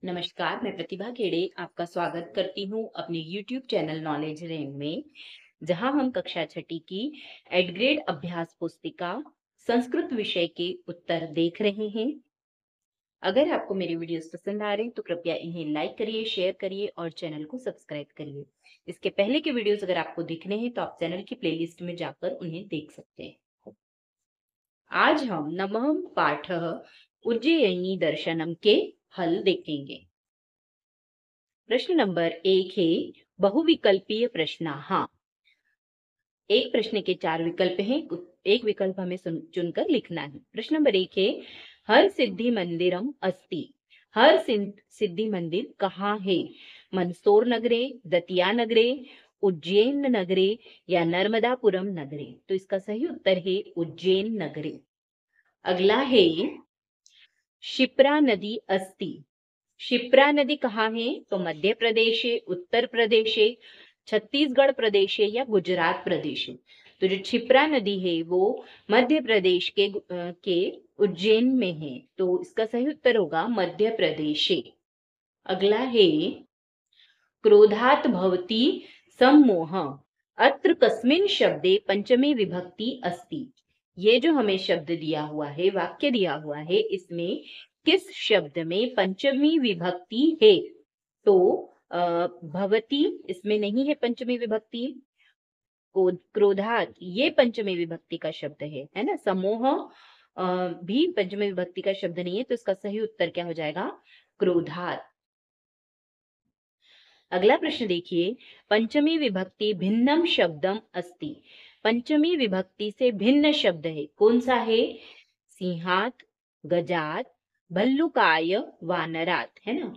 नमस्कार, मैं प्रतिभा खेड़े आपका स्वागत करती हूँ अपने YouTube चैनल नॉलेज रेन में, जहाँ हम कक्षा छठी की एड ग्रेड अभ्यास पुस्तिका संस्कृत विषय के उत्तर देख रहे हैं। अगर आपको मेरे वीडियोस पसंद आ रहे हैं तो कृपया इन्हें लाइक करिए, शेयर करिए और चैनल को सब्सक्राइब करिए। इसके पहले के वीडियोस अगर आपको देखने हैं तो आप चैनल की प्लेलिस्ट में जाकर उन्हें देख सकते हैं। आज हम नवम पाठ उज्जयिनी दर्शनम के हल देखेंगे। प्रश्न नंबर 1 है बहुविकल्पीय प्रश्न। हाँ, एक प्रश्न के 4 विकल्प हैं, एक विकल्प हमें चुनकर लिखना है। प्रश्न नंबर 1 है हर सिद्धि मंदिरम अस्ति। हर सिद्धि मंदिर कहाँ है? मंदसौर नगरे, दतिया नगरे, उज्जैन नगरे या नर्मदापुरम नगरे। तो इसका सही उत्तर है उज्जैन नगरे। अगला है शिप्रा नदी अस्ति। शिप्रा नदी कहाँ है? तो मध्य प्रदेश है, उत्तर प्रदेश है, छत्तीसगढ़ प्रदेश है या गुजरात प्रदेश है। तो जो क्षिप्रा नदी है वो मध्य प्रदेश के उज्जैन में है, तो इसका सही उत्तर होगा मध्य प्रदेश है। अगला है क्रोधात भवति सम्मोह अत्र कस्मिन् शब्दे पंचमी विभक्ति अस्ति। ये जो हमें शब्द दिया हुआ है, वाक्य दिया हुआ है, इसमें किस शब्द में पंचमी विभक्ति है? तो भवति इसमें नहीं है पंचमी विभक्ति। क्रोधात ये पंचमी विभक्ति का शब्द है ना। समूह भी पंचमी विभक्ति का शब्द नहीं है, तो इसका सही उत्तर क्या हो जाएगा? क्रोधात। अगला प्रश्न देखिए, पंचमी विभक्ति भिन्नम शब्दम अस्ति। पंचमी विभक्ति से भिन्न शब्द है, कौन सा है? सिंहात, गजात, भल्लुकाय, वानरात, है ना।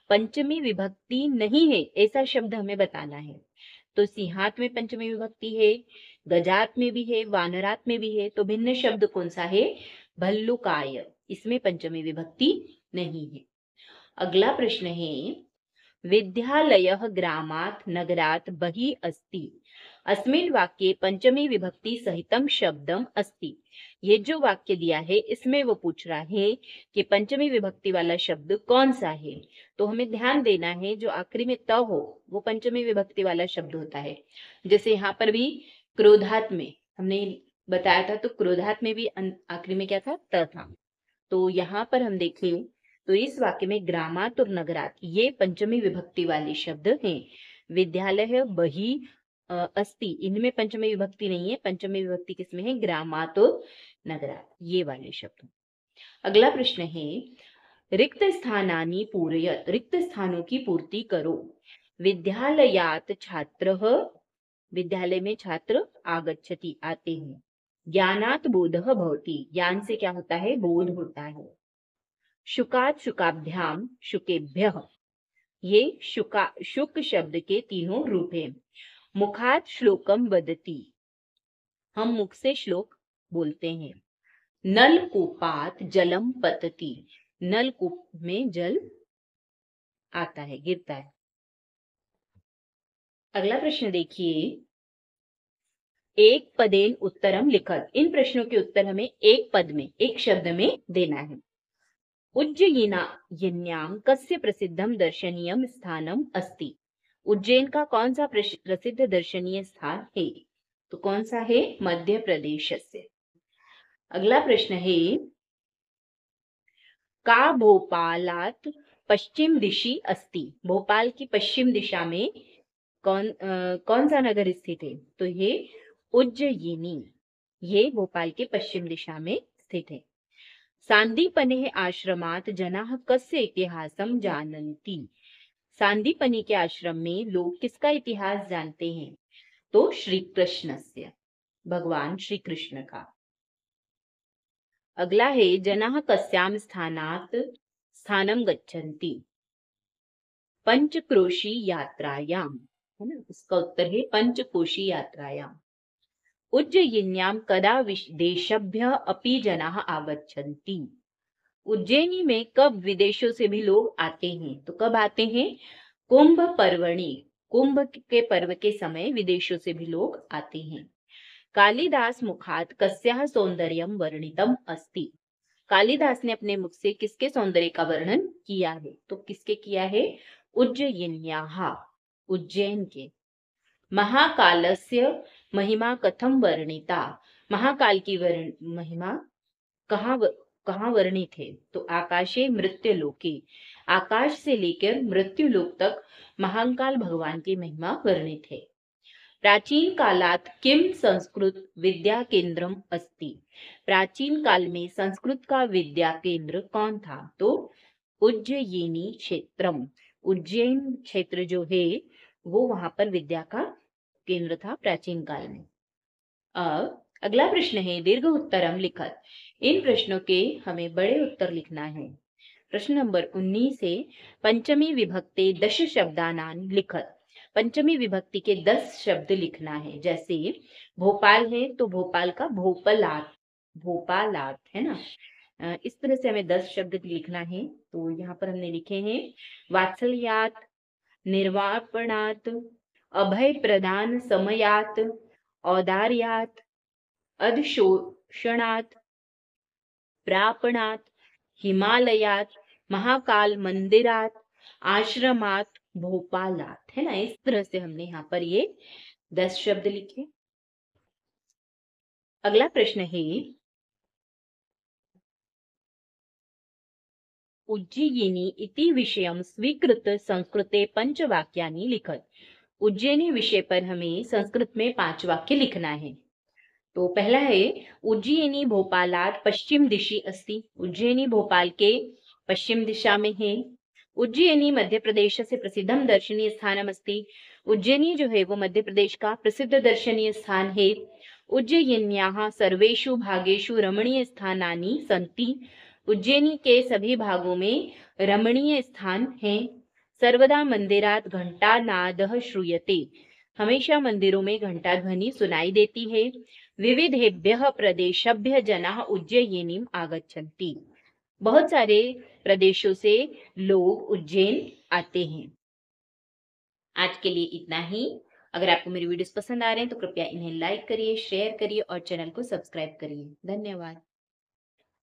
पंचमी विभक्ति नहीं है ऐसा शब्द हमें बताना है। तो सिंहात में पंचमी विभक्ति है, गजात में भी है, वानरात में भी है, तो भिन्न शब्द कौन सा है? भल्लुकाय, इसमें पंचमी विभक्ति नहीं है। अगला प्रश्न है विद्यालयः ग्रामात् नगरात् बहिः अस्ति। अस्मिन् वाक्ये पंचमी विभक्ति सहितं शब्दम अस्ति। ये जो वाक्य दिया है इसमें वो पूछ रहा है कि पंचमी विभक्ति वाला शब्द कौन सा है। तो हमें ध्यान देना है जो आखिरी में त हो वो पंचमी विभक्ति वाला शब्द होता है। जैसे यहाँ पर भी क्रोधात में हमने बताया था, तो क्रोधात में भी आखिरी में क्या था? त था। तो यहाँ पर हम देखें तो इस वाक्य में ग्रामात और नगरात ये पंचमी विभक्ति वाले शब्द हैं। विद्यालय बही अस्ति, इनमें पंचमी विभक्ति नहीं है। पंचमी विभक्ति किसमें है? ग्रामात और नगरात, ये वाले शब्द। अगला प्रश्न है रिक्त स्थानानि पूरयत। रिक्त स्थानों की पूर्ति करो। विद्यालयात छात्रः, विद्यालय में छात्र आगच्छति आते हैं। ज्ञानात बोधः भवति, ज्ञान से क्या होता है? बोध होता है। शुकात शुकाभ्याम शुकेभ्यः, ये शुक शब्द के तीनों रूप हैं। मुखात श्लोकम वदति, हम मुख से श्लोक बोलते हैं। नलकूपात जलम पतति, नलकूप में जल आता है, गिरता है। अगला प्रश्न देखिए, एक पदेन उत्तरम लिखत। इन प्रश्नों के उत्तर हमें एक पद में, एक शब्द में देना है। उज्जयिन्यां कस्य प्रसिद्धम दर्शनीयम स्थानम अस्ति। उज्जैन का कौन सा प्रसिद्ध दर्शनीय स्थान है? तो कौन सा है? मध्य प्रदेश से। अगला प्रश्न है का भोपालात पश्चिम दिशि अस्ति। भोपाल की पश्चिम दिशा में कौन सा नगर स्थित है? तो ये उज्जयिनी, ये भोपाल के पश्चिम दिशा में स्थित है। सांदीपने आश्रमात जनाः कस्य इतिहासम जानन्ति। सांदीपनी के आश्रम में लोग किसका इतिहास जानते हैं? तो श्री कृष्ण से, भगवान श्री कृष्ण का। अगला है जनाः कस्याम स्थानात् स्थानम गच्छन्ति। पंचक्रोशी यात्रायाम, है ना, इसका उत्तर है पंचकोशी यात्रायाम। उज्जयिन्यां कदा देशभ्यः अपि जनाः आगच्छन्ति। उज्जैनी में कब विदेशों से भी लोग आते हैं? तो कब आते हैं? कुंभ पर्वणि, कुंभ के पर्व के समय विदेशों से भी लोग आते हैं। कालिदास मुखात कस्याः सौंदर्यम वर्णितम अस्ति। कालिदास ने अपने मुख से किसके सौंदर्य का वर्णन किया है? तो किसके किया है? उज्जयिन्याः, उज्जैन के। महाकालस्य महिमा कथम वर्णिता? महाकाल की महिमा कहाँ कहाँ वर्णित है? तो आकाशे मृत्युलोके, आकाश से लेकर मृत्युलोक तक महाकाल भगवान की महिमा वर्णित है। प्राचीन कालात किम संस्कृत विद्या केंद्रम अस्ति? प्राचीन काल में संस्कृत का विद्या केंद्र कौन था? तो उज्जयिनी क्षेत्रम, उज्जैन क्षेत्र जो है वो वहां पर विद्या का केंद्र था प्राचीन काल में। अब अगला प्रश्न है दीर्घ उत्तरम लिखत। इन प्रश्नों के हमें बड़े उत्तर लिखना है। प्रश्न नंबर 19 है पंचमी विभक्ति दश शब्दानां लिखत। पंचमी विभक्ति के 10 शब्द लिखना है। जैसे भोपाल है तो भोपाल का भोपलात, भोपालात है ना। इस तरह से हमें 10 शब्द लिखना है। तो यहाँ पर हमने लिखे हैं वात्सल्यात, निर्वापणात, अभय प्रदान समयात, औदार्यात, अधशोषणात, प्रापणात, हिमालयात, महाकाल मंदिरात, आश्रमात, भोपालात, है ना। इस तरह से हमने यहाँ पर ये 10 शब्द लिखे। अगला प्रश्न है उज्जयिनी इति विषयम स्वीकृत संस्कृते पंचवाक्यानि लिखत। उज्जैनी विषय पर हमें संस्कृत में 5 वाक्य लिखना है। तो पहला है उज्जयिनी भोपालात पश्चिम दिशि अस्ति। उज्जैनी भोपाल के पश्चिम दिशा में है। उज्जयिनी मध्य प्रदेश से प्रसिद्धम दर्शनीय स्थानम अस्ति। उज्जैनी जो है वो मध्य प्रदेश का प्रसिद्ध दर्शनीय स्थान है। उज्जयिन्याः सर्वेषु भागेषु रमणीय स्थानानि सन्ति। उज्जैनी के सभी भागों में रमणीय स्थान हैं। सर्वदा मंदिरात घंटा नादः श्रूयते। हमेशा मंदिरों में घंटा ध्वनि सुनाई देती है। विविधेभ्यः प्रदेशेभ्यः जनाः उज्जयिनीम आगच्छन्ति। बहुत सारे प्रदेशों से लोग उज्जैन आते हैं। आज के लिए इतना ही। अगर आपको मेरी वीडियोस पसंद आ रहे हैं तो कृपया इन्हें लाइक करिए, शेयर करिए और चैनल को सब्सक्राइब करिए। धन्यवाद।